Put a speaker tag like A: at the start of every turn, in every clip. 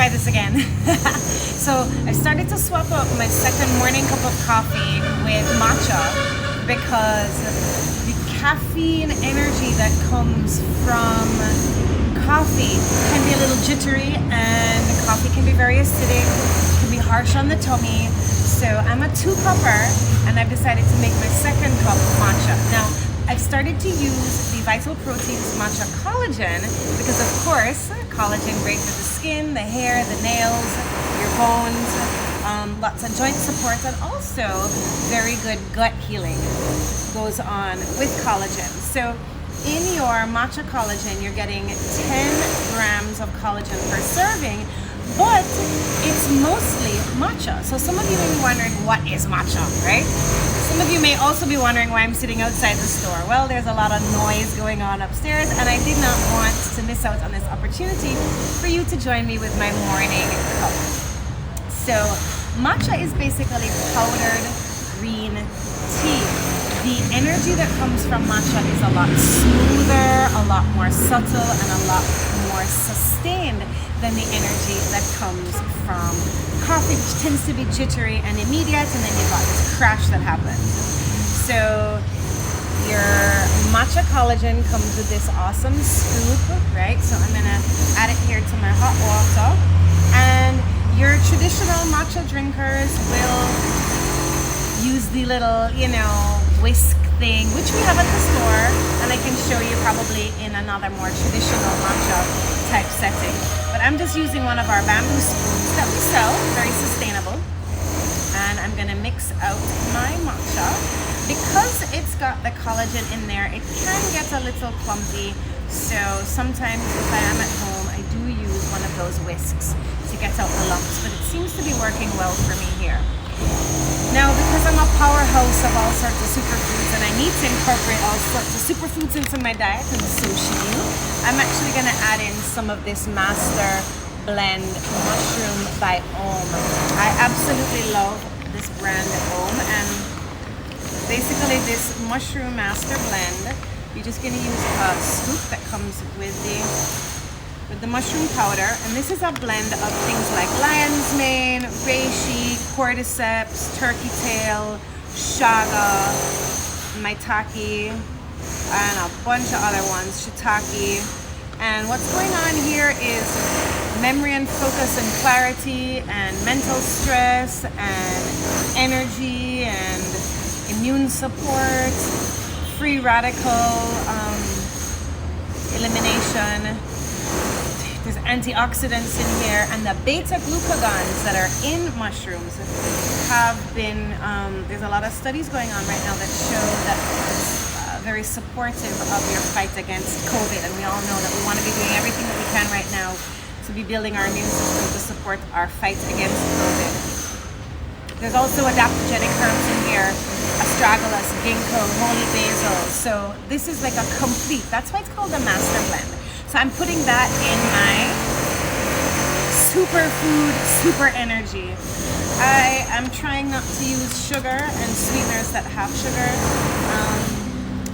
A: try this again. So I started to swap up my second morning cup of coffee with matcha because the caffeine energy that comes from coffee can be a little jittery, and coffee can be very acidic, can be harsh on the tummy. So I'm a 2-cupper, and I've decided to make my second cup matcha. Now, I've started to use the Vital Proteins Matcha Collagen because, of course, collagen great for the skin, the hair, the nails, your bones, lots of joint support, and also very good gut healing goes on with collagen. So in your matcha collagen, you're getting 10 grams of collagen per serving, but it's mostly matcha. So some of you may be wondering, what is matcha, right? Some of you may also be wondering why I'm sitting outside the store. Well, there's a lot of noise going on upstairs, and I did not want to miss out on this opportunity for you to join me with my morning cup. So matcha is basically powdered green tea. The energy that comes from matcha is a lot smoother, a lot more subtle, and a lot more sustained than the energy that comes from coffee, which tends to be jittery and immediate, and then you've got this crash that happens. So your matcha collagen comes with this awesome scoop, right? So I'm gonna add it here to my hot water, and your traditional matcha drinkers will use the little, whisk thing, which we have at the store, and I can show you probably in another more traditional matcha type setting. But I'm just using one of our bamboo spoons that we sell, very sustainable. And I'm gonna mix out my matcha. Because it's got the collagen in there, it can get a little clumpy. So sometimes if I am at home, I do use one of those whisks to get out the lumps, but it seems to be working well for me here. Now, because I'm a powerhouse of all sorts of superfoods and I need to incorporate all sorts of superfoods into my diet, and so should you, I'm actually going to add in some of this Master Blend Mushroom by Om. I absolutely love this brand Om, and basically this Mushroom Master Blend, you're just going to use a scoop that comes with the mushroom powder, and this is a blend of things like lion's mane, reishi, cordyceps, turkey tail, chaga, maitake, and a bunch of other ones, shiitake. And what's going on here is memory and focus and clarity and mental stress and energy and immune support, free radical elimination. There's antioxidants in here, and the beta glucagons that are in mushrooms have been, there's a lot of studies going on right now that show that it's very supportive of your fight against COVID. And we all know that we want to be doing everything that we can right now to be building our immune system to support our fight against COVID. There's also adaptogenic herbs in here, astragalus, ginkgo, holy basil. So this is like a complete, that's why it's called a master blend. So I'm putting that in my superfood, super energy. I am trying not to use sugar and sweeteners that have sugar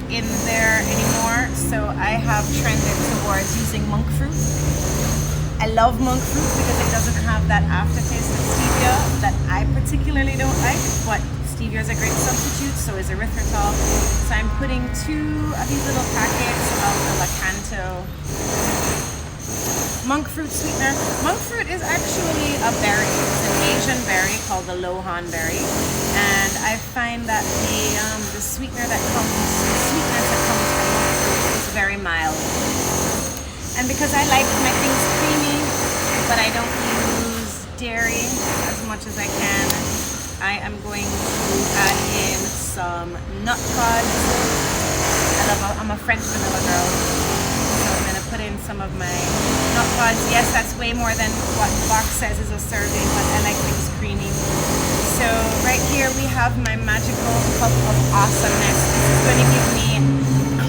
A: in there anymore. So I have trended towards using monk fruit. I love monk fruit because it doesn't have that aftertaste of stevia that I particularly don't like, but stevia is a great substitute, so is erythritol. So I'm putting 2 of these little packets of the Lakanto monk fruit sweetener. Monk fruit is actually a berry. It's an Asian berry called the Lohan berry, and I find that the sweetness that comes from monk fruit is very mild. And because I like my things creamy, but I don't use dairy as much as I can, I am going to add in some nut pods. I'm a French vanilla girl, so I'm going to put in some of my nut pods. Yes, that's way more than what the box says is a serving, but I like things creamy. So right here we have my magical cup of awesomeness. This is going to give me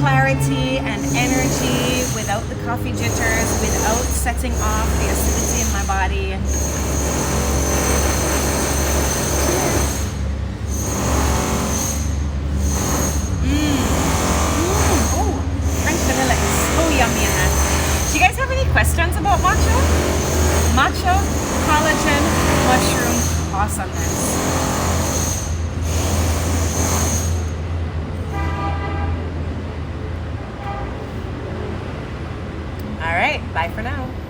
A: clarity and energy without the coffee jitters, without setting off the acidity in my body. French vanilla is so yummy in that. Do you guys have any questions about matcha? Matcha awesomeness. All right, bye for now.